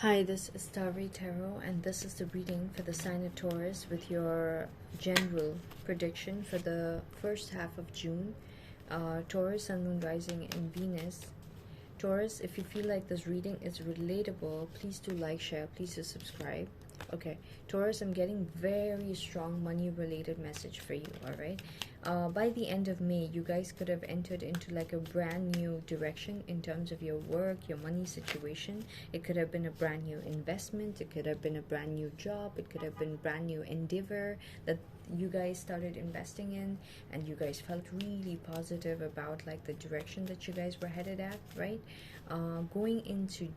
Hi, this is Tarot, and this is the reading for the sign of Taurus with your general prediction for the first half of June. Taurus, Sun, Moon, Rising, and Venus. Taurus, if you feel like this reading is relatable, please do like, share, please do subscribe. Okay, Taurus, I'm getting very strong money-related message for you, all right? By the end of May, you guys could have entered into like a brand new direction in terms of your work, your money situation. It could have been a brand new investment. It could have been a brand new job. It could have been brand new endeavor that you guys started investing in, and you guys felt really positive about like the direction that you guys were headed at, right? Going into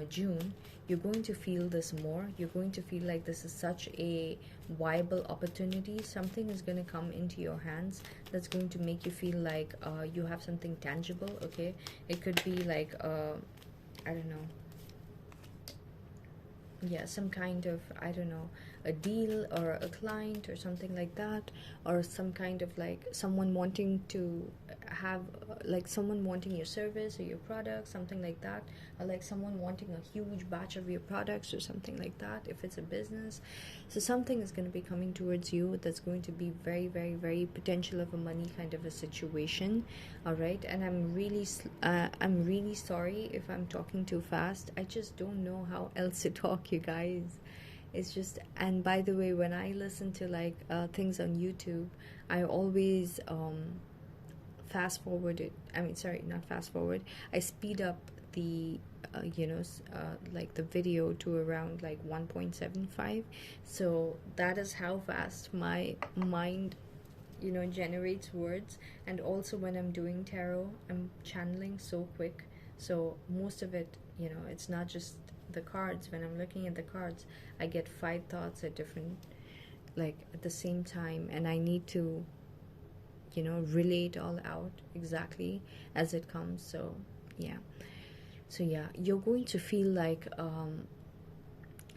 June, you're going to feel this more. You're going to feel like this is such a viable opportunity. Something is going to come into your hands that's going to make you feel like you have something tangible. Okay, it could be like I don't know, yeah, some kind of, I don't know, a deal or a client or something like that, or some kind of like someone wanting to have like someone wanting your service or your product, something like that, or like someone wanting a huge batch of your products or something like that if it's a business. So something is going to be coming towards you that's going to be very, very, very potential of a money kind of a situation. All right, and I'm really sorry if I'm talking too fast. I just don't know how else to talk, you guys. It's just, and by the way, when I listen to like things on YouTube, I always fast forward it. I mean, sorry, not fast forward. I speed up the like the video to around like 1.75. So that is how fast my mind generates words. And also when I'm doing tarot, I'm channeling so quick, so most of it, it's not just the cards. When I'm looking at the cards, I get 5 thoughts at different, like at the same time, and I need to relay it all out exactly as it comes. So yeah, you're going to feel like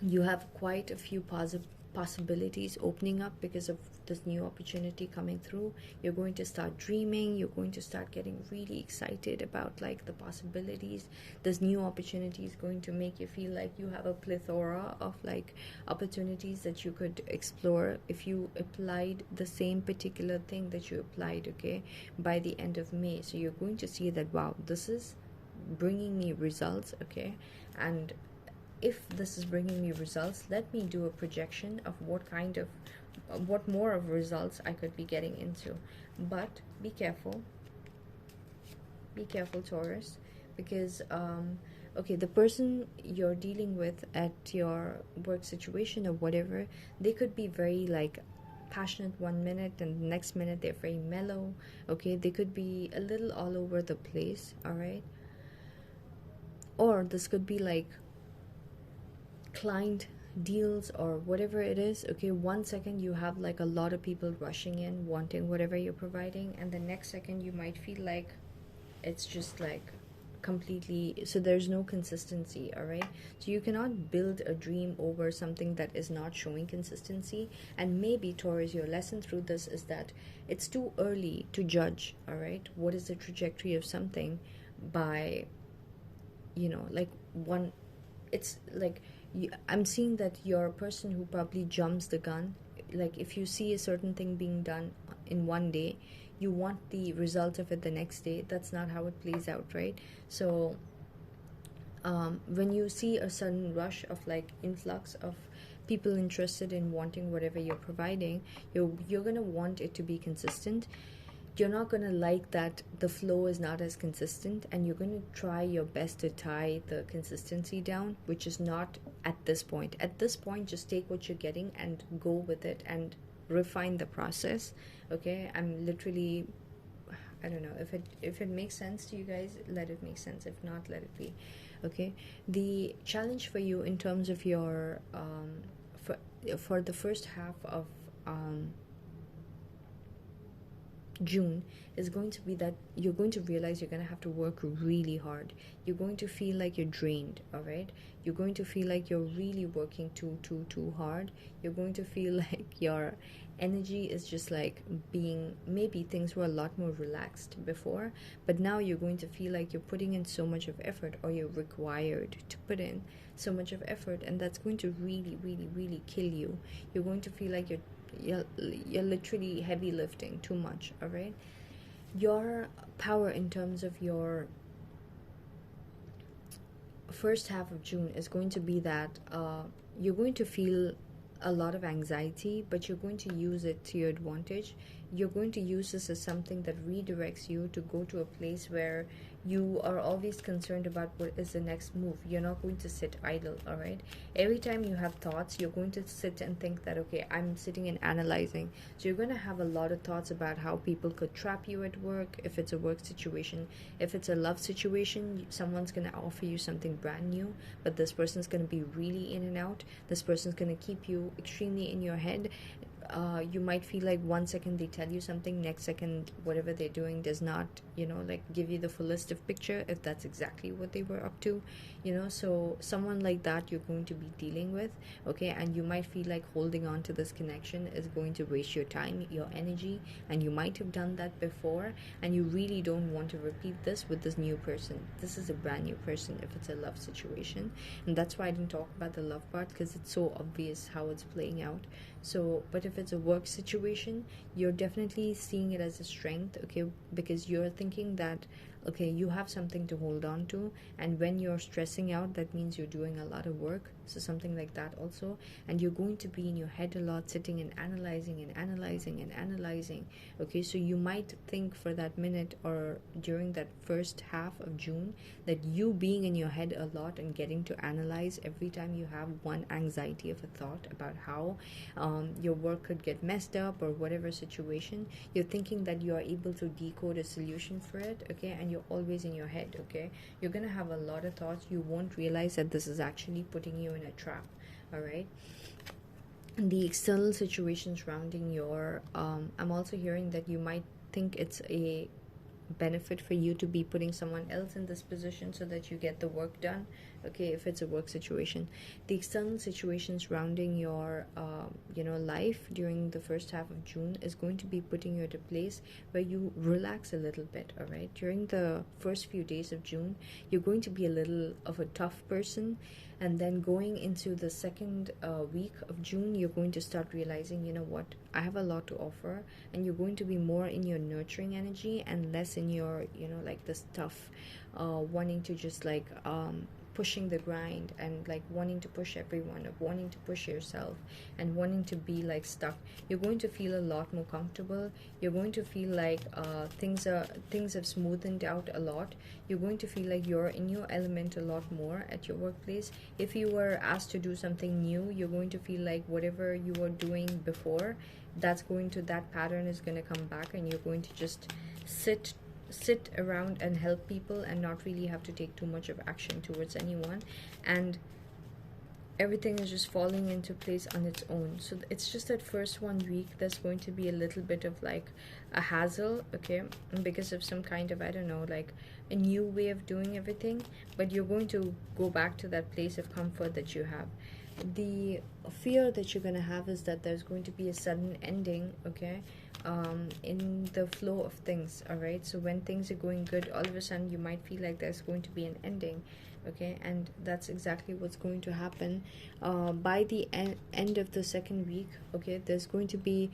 you have quite a few possibilities opening up because of this new opportunity coming through. You're going to start dreaming. You're going to start getting really excited about like the possibilities. This new opportunity is going to make you feel like you have a plethora of like opportunities that you could explore if you applied the same particular thing that you applied, okay, by the end of May. So you're going to see that, wow, this is bringing me results, okay. And if this is bringing me results, let me do a projection of what more of results I could be getting into. But be careful, Taurus, because okay, the person you're dealing with at your work situation or whatever, they could be very like passionate 1 minute and the next minute they're very mellow, okay. They could be a little all over the place, all right. Or this could be like client deals or whatever it is, okay. 1 second you have like a lot of people rushing in wanting whatever you're providing, and the next second you might feel like it's just like completely, so there's no consistency, all right. So you cannot build a dream over something that is not showing consistency. And maybe, Taurus, your lesson through this is that it's too early to judge, all right, what is the trajectory of something by like one. It's like I'm seeing that you're a person who probably jumps the gun. Like if you see a certain thing being done in one day, you want the result of it the next day. That's not how it plays out, right? So when you see a sudden rush of like influx of people interested in wanting whatever you're providing, you're gonna want it to be consistent. You're not going to like that the flow is not as consistent, and you're going to try your best to tie the consistency down, which is not at this point. At this point, just take what you're getting and go with it and refine the process, okay. I'm literally, I don't know, if it makes sense to you guys, let it make sense. If not, let it be, okay. The challenge for you in terms of your for the first half of June is going to be that you're going to realize you're going to have to work really hard. You're going to feel like you're drained, all right? You're going to feel like you're really working too hard. You're going to feel like your energy is just like being, maybe things were a lot more relaxed before, but now you're going to feel like you're putting in so much of effort, or you're required to put in so much of effort, and that's going to really kill you. You're going to feel like you're literally heavy lifting too much, all right? Your power in terms of your first half of June is going to be that you're going to feel a lot of anxiety, but you're going to use it to your advantage. You're going to use this as something that redirects you to go to a place where you are always concerned about what is the next move. You're not going to sit idle, all right? Every time you have thoughts, you're going to sit and think that, okay, I'm sitting and analyzing. So you're going to have a lot of thoughts about how people could trap you at work, if it's a work situation. If it's a love situation, someone's going to offer you something brand new, but this person's going to be really in and out. This person's going to keep you extremely in your head. You might feel like 1 second they tell you something, next second whatever they're doing does not, like give you the fullest of picture, if that's exactly what they were up to. So someone like that you're going to be dealing with, okay? And you might feel like holding on to this connection is going to waste your time, your energy, and you might have done that before, and you really don't want to repeat this with this new person. This is a brand new person if it's a love situation, and that's why I didn't talk about the love part, because it's so obvious how it's playing out. So, but if it's a work situation, you're definitely seeing it as a strength, okay? Because you're thinking that, okay, you have something to hold on to, and when you're stressing out, that means you're doing a lot of work. So something like that also, and you're going to be in your head a lot, sitting and analyzing, okay? So you might think for that minute or during that first half of June that you being in your head a lot and getting to analyze every time you have one anxiety of a thought about how your work could get messed up or whatever situation, you're thinking that you are able to decode a solution for it, okay? And you're always in your head, okay? You're gonna have a lot of thoughts. You won't realize that this is actually putting you in a trap, all right? And the external situation surrounding your I'm also hearing that you might think it's a benefit for you to be putting someone else in this position so that you get the work done, okay? If it's a work situation, the external situation surrounding your life during the first half of June is going to be putting you at a place where you relax a little bit, all right? During the first few days of June, you're going to be a little of a tough person, and then going into the second week of June, you're going to start realizing, you know what, I have a lot to offer, and you're going to be more in your nurturing energy and less in your, like this tough, wanting to just like pushing the grind and like wanting to push everyone, of wanting to push yourself and wanting to be like stuck. You're going to feel a lot more comfortable. You're going to feel like things have smoothened out a lot. You're going to feel like you're in your element a lot more at your workplace. If you were asked to do something new, you're going to feel like whatever you were doing before, that pattern is going to come back, and you're going to just sit around and help people and not really have to take too much of action towards anyone, and everything is just falling into place on its own. So it's just that first 1 week there's going to be a little bit of like a hassle, okay, because of some kind of, I don't know, like a new way of doing everything, but you're going to go back to that place of comfort that you have. The fear that you're going to have is that there's going to be a sudden ending, okay, in the flow of things, all right? So when things are going good, all of a sudden you might feel like there's going to be an ending, okay? And that's exactly what's going to happen by the end of the second week, okay? There's going to be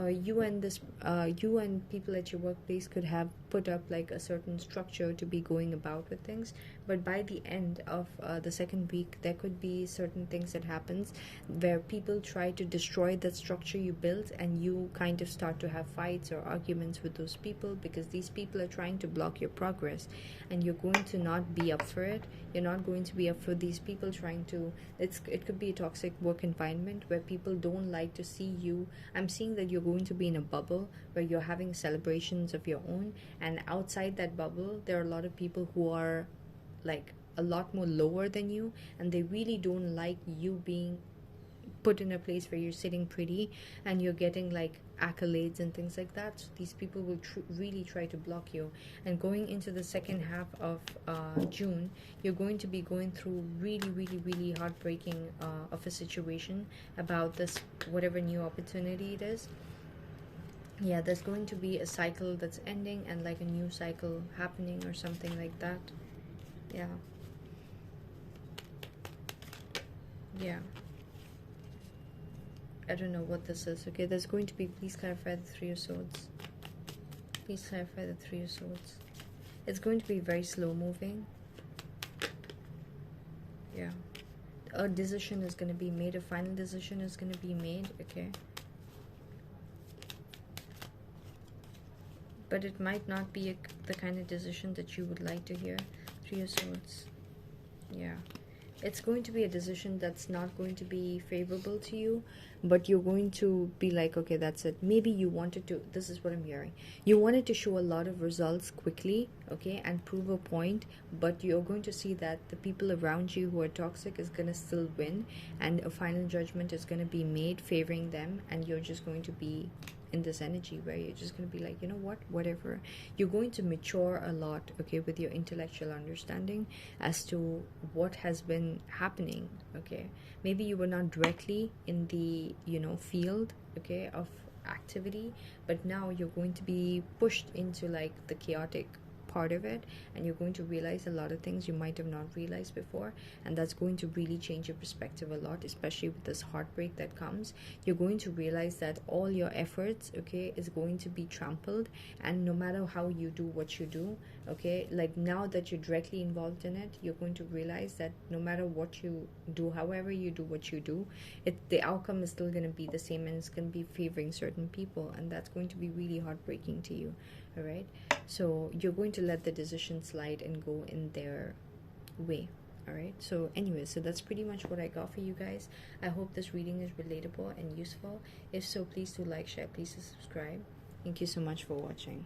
you and people at your workplace could have put up like a certain structure to be going about with things, but by the end of the second week there could be certain things that happens where people try to destroy that structure you built, and you kind of start to have fights or arguments with those people because these people are trying to block your progress, and you're going to not be up for it. You're not going to be up for these people trying to, it could be a toxic work environment where people don't like to see you. I'm seeing that you're going to be in a bubble where you're having celebrations of your own, and outside that bubble there are a lot of people who are like a lot more lower than you, and they really don't like you being put in a place where you're sitting pretty and you're getting like accolades and things like that. So these people will really try to block you. And going into the second half of June, you're going to be going through really heartbreaking of a situation about this whatever new opportunity it is. Yeah, there's going to be a cycle that's ending and like a new cycle happening or something like that. Yeah. Yeah, I don't know what this is. Okay, there's going to be, please clarify the Three of Swords. Please clarify the Three of Swords. It's going to be very slow moving. Yeah, a decision is going to be made, a final decision is going to be made. Okay, but it might not be the kind of decision that you would like to hear. Three of Swords. Yeah, it's going to be a decision that's not going to be favorable to you, but you're going to be like, okay, that's it. Maybe you wanted to, this is what I'm hearing, you wanted to show a lot of results quickly, okay, and prove a point, but you're going to see that the people around you who are toxic is going to still win, and a final judgment is going to be made favoring them, and you're just going to be in this energy where you're just going to be like, you know what, whatever. You're going to mature a lot, okay, with your intellectual understanding as to what has been happening. Okay, maybe you were not directly in the, you know, field, okay, of activity, but now you're going to be pushed into like the chaotic part of it, and you're going to realize a lot of things you might have not realized before, and that's going to really change your perspective a lot, especially with this heartbreak that comes. You're going to realize that all your efforts, okay, is going to be trampled, and no matter how you do what you do, okay, like now that you're directly involved in it, you're going to realize that no matter what you do, however you do what you do, the outcome is still going to be the same, and it's going to be favoring certain people, and that's going to be really heartbreaking to you. All right, so you're going to let the decision slide and go in their way. All right, so anyway, so that's pretty much what I got for you guys. I hope this reading is relatable and useful. If so, please do like, share, please subscribe. Thank you so much for watching.